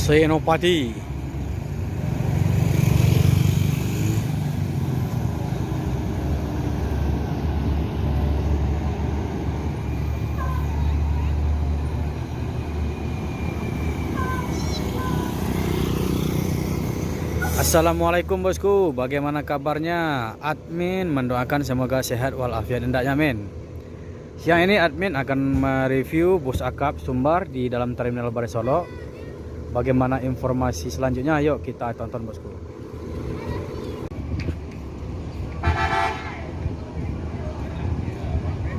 Senopati. Assalamualaikum bosku, bagaimana kabarnya? Admin mendoakan semoga sehat walafiat hendaknya, men. Siang ini admin akan mereview bus akap Sumbar di dalam terminal Barai Solo. Bagaimana informasi selanjutnya? Yuk kita tonton bosku.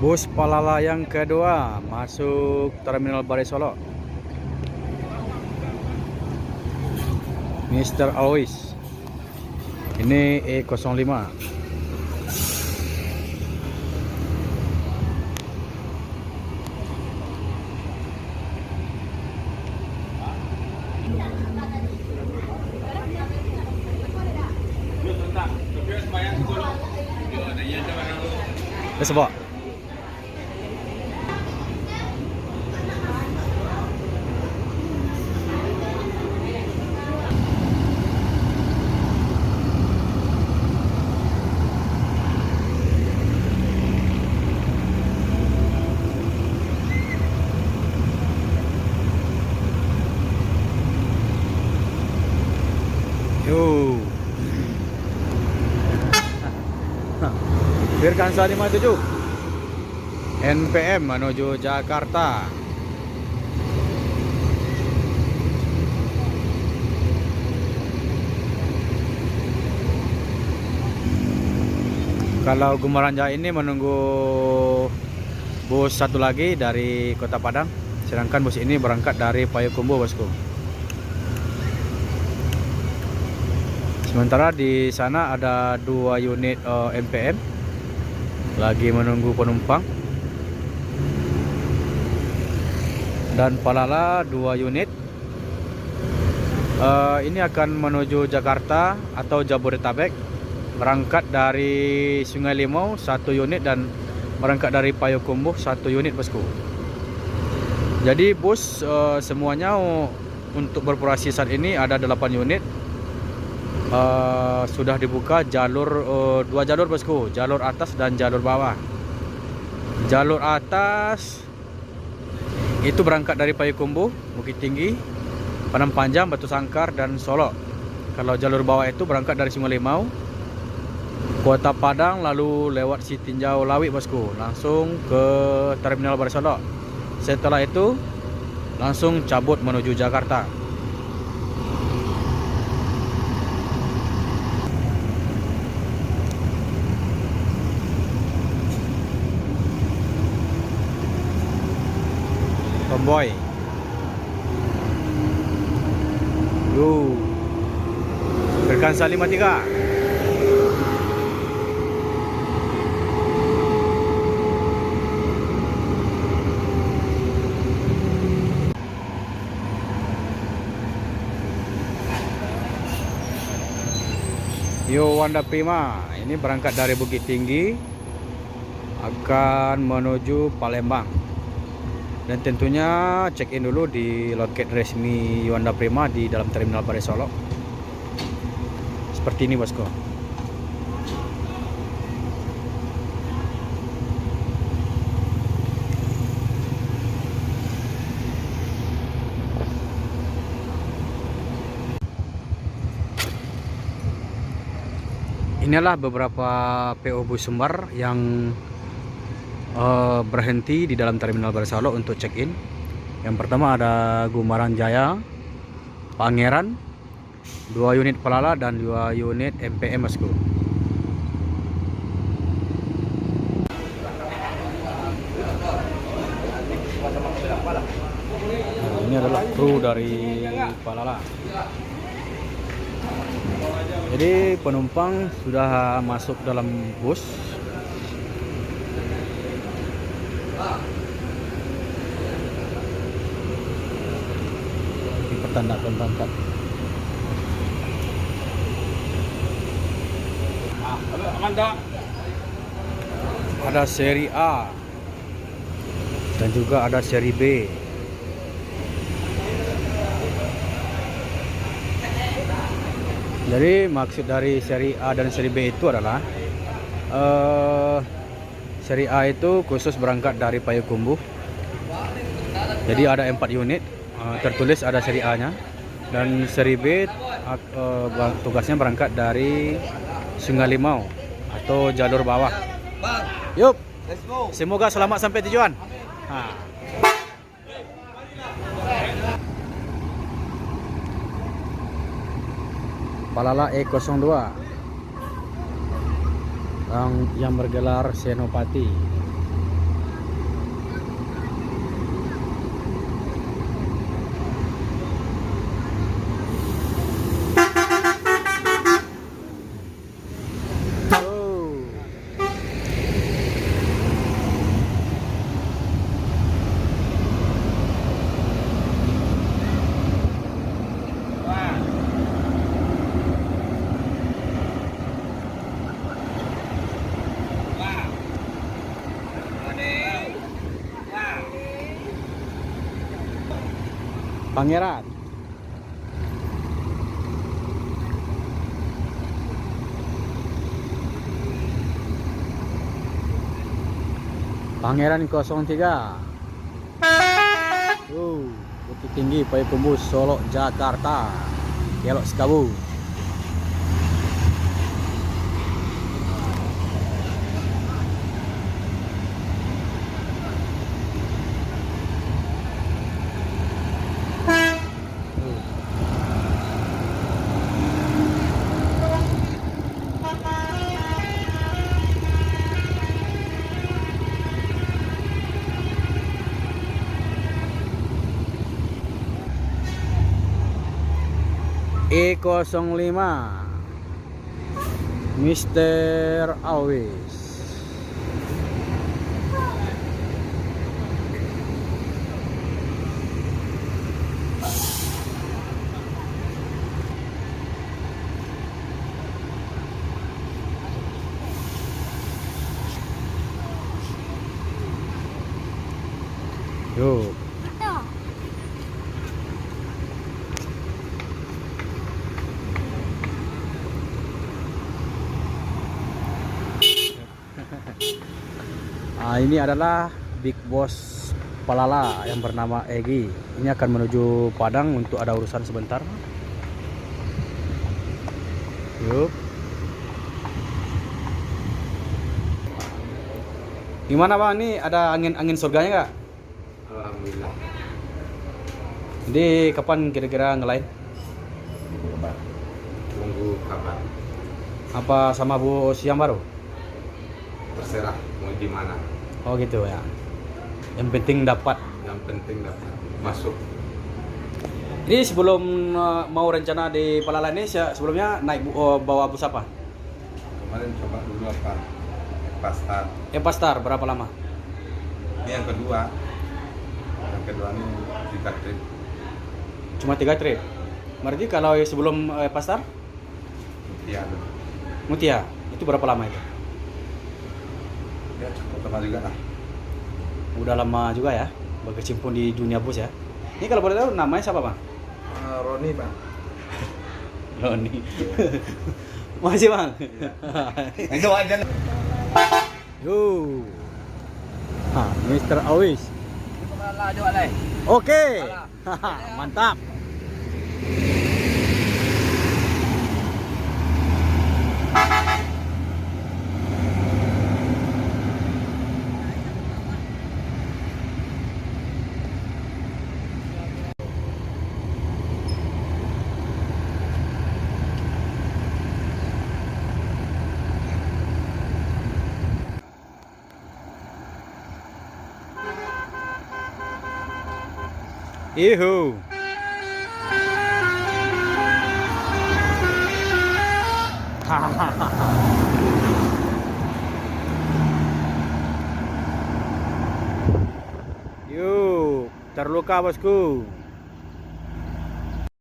Bus Palala yang kedua masuk terminal Barai Solo. Mr. Always. Ini E05. Coba. Yo. Virkansa 57 NPM menuju Jakarta. Kalau Gumaran Jaya ini menunggu bus satu lagi dari Kota Padang, sedangkan bus ini berangkat dari Payakumbuh bosku. Sementara di sana ada 2 unit NPM lagi menunggu penumpang, dan Palala 2 unit. Ini akan menuju Jakarta atau Jabodetabek, berangkat dari Sungai Limau 1 unit dan berangkat dari Payakumbuh 1 unit bosku. Jadi bus semuanya untuk beroperasi saat ini ada 8 unit. Sudah dibuka jalur 2 jalur bosku, jalur atas dan jalur bawah. Jalur atas itu berangkat dari Payakumbuh, Bukit Tinggi, Padang Panjang, Batu Sangkar dan Solo. Kalau jalur bawah itu berangkat dari Sungai Limau, Kota Padang, lalu lewat Sitinjau Lawi bosku, langsung ke terminal Barai Solo. Setelah itu langsung cabut menuju Jakarta. Tomboy. Virkansa 53. Wanda Prima ini berangkat dari Bukit Tinggi akan menuju Palembang. Dan tentunya check-in dulu di loket resmi Wanda Prima di dalam terminal Barai Solo. Seperti ini bosku. Inilah beberapa PO bus Sumbar yang berhenti di dalam terminal Barai Solo untuk check-in. Yang pertama ada Gumaran Jaya, Pangeran, 2 unit Palala dan 2 unit MPM bosku. Nah, ini adalah kru dari Palala. Jadi penumpang sudah masuk dalam bus. Dipertandakan berangkat. Ada seri A dan juga ada seri B. Jadi maksud dari seri A dan seri B itu adalah seri A itu khusus berangkat dari Payakumbuh. Jadi ada 4 unit, tertulis ada seri A-nya. Dan seri B tugasnya berangkat dari Sungai Limau atau jalur bawah. Yup, semoga selamat sampai tujuan. Palala E02 yang bergelar Senopati. Pangeran. Pangeran 03. Bukit Tinggi Payakumbuh Solo Jakarta. Kelok Sekabu. E05 Mister Always. Yuk. Ini adalah Big Boss Palala yang bernama Egi. Ini akan menuju Padang untuk ada urusan sebentar. Yuk. Gimana bang? Ini ada angin surganya nggak? Alhamdulillah. Jadi kapan kira-kira ngelain? Tunggu kabar. Apa sama Bu Siang baru? Terserah mau di mana. Oh gitu ya. Yang penting dapat. Yang penting dapat masuk. Ini sebelum mau rencana di Palala ini sebelumnya naik bawa bus apa? Kemarin coba dulu apa? Pastar. Pastar berapa lama? Ini yang kedua. Yang kedua ini 3 trip. Cuma 3 trip. Berarti kalau sebelum Pastar? Mutia. Mutia. Itu berapa lama itu? Ya cukup lama juga lah. Udah lama juga ya berkecimpung di dunia bus ya. Ini kalau boleh tahu namanya siapa bang? Roni bang. Roni. Masih bang. Itu aja. Yo. Mr. Awis. Oke. Mantap. Ihu. Yuk, terluka bosku.